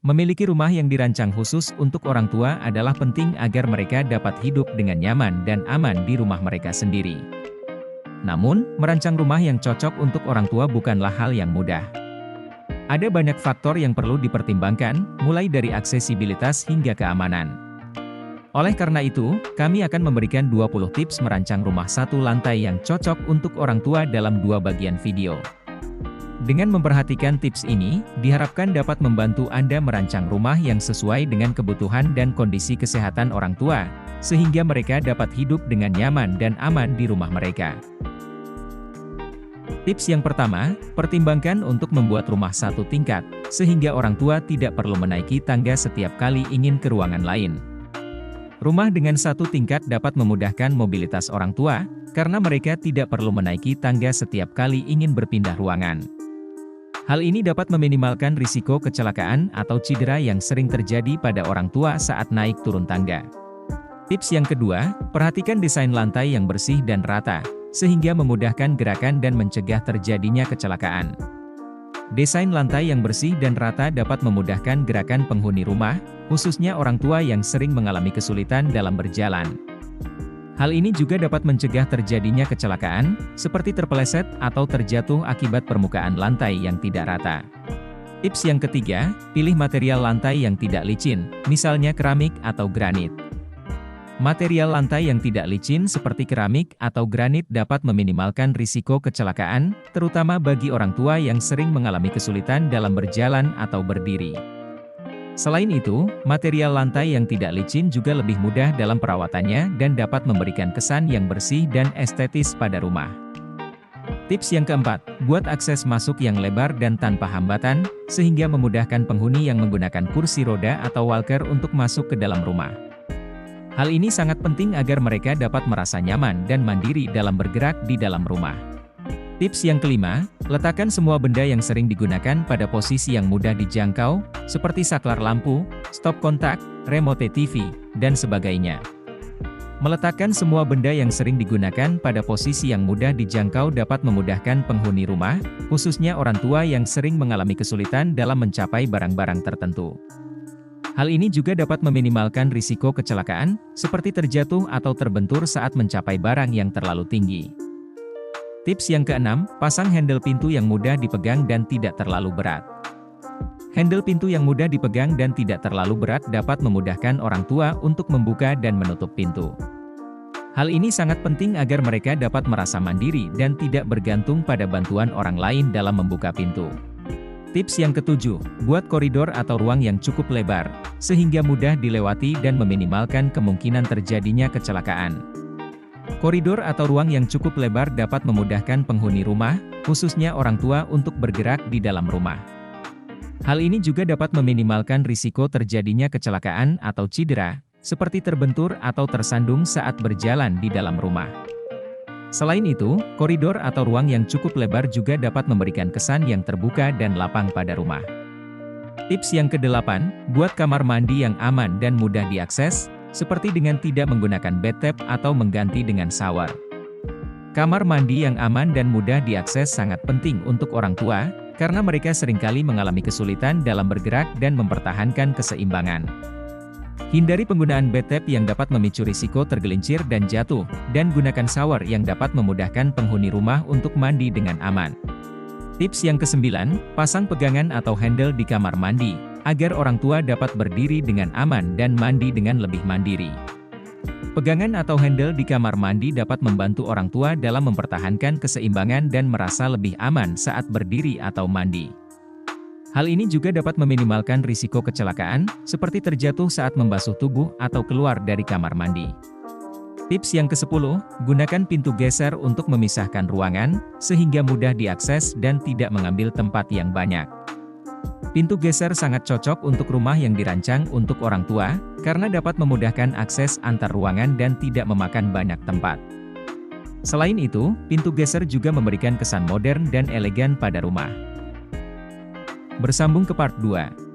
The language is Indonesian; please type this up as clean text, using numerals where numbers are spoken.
Memiliki rumah yang dirancang khusus untuk orang tua adalah penting agar mereka dapat hidup dengan nyaman dan aman di rumah mereka sendiri. Namun, merancang rumah yang cocok untuk orang tua bukanlah hal yang mudah. Ada banyak faktor yang perlu dipertimbangkan, mulai dari aksesibilitas hingga keamanan. Oleh karena itu, kami akan memberikan 20 tips merancang rumah satu lantai yang cocok untuk orang tua dalam 2 bagian video. Dengan memperhatikan tips ini, diharapkan dapat membantu Anda merancang rumah yang sesuai dengan kebutuhan dan kondisi kesehatan orang tua, sehingga mereka dapat hidup dengan nyaman dan aman di rumah mereka. Tips yang pertama, pertimbangkan untuk membuat rumah satu tingkat, sehingga orang tua tidak perlu menaiki tangga setiap kali ingin ke ruangan lain. Rumah dengan satu tingkat dapat memudahkan mobilitas orang tua, karena mereka tidak perlu menaiki tangga setiap kali ingin berpindah ruangan. Hal ini dapat meminimalkan risiko kecelakaan atau cedera yang sering terjadi pada orang tua saat naik turun tangga. Tips yang kedua, perhatikan desain lantai yang bersih dan rata, sehingga memudahkan gerakan dan mencegah terjadinya kecelakaan. Desain lantai yang bersih dan rata dapat memudahkan gerakan penghuni rumah, khususnya orang tua yang sering mengalami kesulitan dalam berjalan. Hal ini juga dapat mencegah terjadinya kecelakaan, seperti terpeleset atau terjatuh akibat permukaan lantai yang tidak rata. Tips yang ketiga, pilih material lantai yang tidak licin, misalnya keramik atau granit. Material lantai yang tidak licin seperti keramik atau granit dapat meminimalkan risiko kecelakaan, terutama bagi orang tua yang sering mengalami kesulitan dalam berjalan atau berdiri. Selain itu, material lantai yang tidak licin juga lebih mudah dalam perawatannya dan dapat memberikan kesan yang bersih dan estetis pada rumah. Tips yang keempat, buat akses masuk yang lebar dan tanpa hambatan, sehingga memudahkan penghuni yang menggunakan kursi roda atau walker untuk masuk ke dalam rumah. Hal ini sangat penting agar mereka dapat merasa nyaman dan mandiri dalam bergerak di dalam rumah. Tips yang kelima, letakkan semua benda yang sering digunakan pada posisi yang mudah dijangkau, seperti saklar lampu, stop kontak, remote TV, dan sebagainya. Meletakkan semua benda yang sering digunakan pada posisi yang mudah dijangkau dapat memudahkan penghuni rumah, khususnya orang tua yang sering mengalami kesulitan dalam mencapai barang-barang tertentu. Hal ini juga dapat meminimalkan risiko kecelakaan, seperti terjatuh atau terbentur saat mencapai barang yang terlalu tinggi. Tips yang keenam, pasang handle pintu yang mudah dipegang dan tidak terlalu berat. Handle pintu yang mudah dipegang dan tidak terlalu berat dapat memudahkan orang tua untuk membuka dan menutup pintu. Hal ini sangat penting agar mereka dapat merasa mandiri dan tidak bergantung pada bantuan orang lain dalam membuka pintu. Tips yang ketujuh, buat koridor atau ruang yang cukup lebar, sehingga mudah dilewati dan meminimalkan kemungkinan terjadinya kecelakaan. Koridor atau ruang yang cukup lebar dapat memudahkan penghuni rumah, khususnya orang tua untuk bergerak di dalam rumah. Hal ini juga dapat meminimalkan risiko terjadinya kecelakaan atau cedera, seperti terbentur atau tersandung saat berjalan di dalam rumah. Selain itu, koridor atau ruang yang cukup lebar juga dapat memberikan kesan yang terbuka dan lapang pada rumah. Tips yang kedelapan, buat kamar mandi yang aman dan mudah diakses, seperti dengan tidak menggunakan bathtub atau mengganti dengan shower. Kamar mandi yang aman dan mudah diakses sangat penting untuk orang tua, karena mereka seringkali mengalami kesulitan dalam bergerak dan mempertahankan keseimbangan. Hindari penggunaan bathtub yang dapat memicu risiko tergelincir dan jatuh, dan gunakan shower yang dapat memudahkan penghuni rumah untuk mandi dengan aman. Tips yang kesembilan, pasang pegangan atau handle di kamar mandi, agar orang tua dapat berdiri dengan aman dan mandi dengan lebih mandiri. Pegangan atau handle di kamar mandi dapat membantu orang tua dalam mempertahankan keseimbangan dan merasa lebih aman saat berdiri atau mandi. Hal ini juga dapat meminimalkan risiko kecelakaan, seperti terjatuh saat membasuh tubuh atau keluar dari kamar mandi. Tips yang ke-10, gunakan pintu geser untuk memisahkan ruangan, sehingga mudah diakses dan tidak mengambil tempat yang banyak. Pintu geser sangat cocok untuk rumah yang dirancang untuk orang tua, karena dapat memudahkan akses antar ruangan dan tidak memakan banyak tempat. Selain itu, pintu geser juga memberikan kesan modern dan elegan pada rumah. Bersambung ke part 2.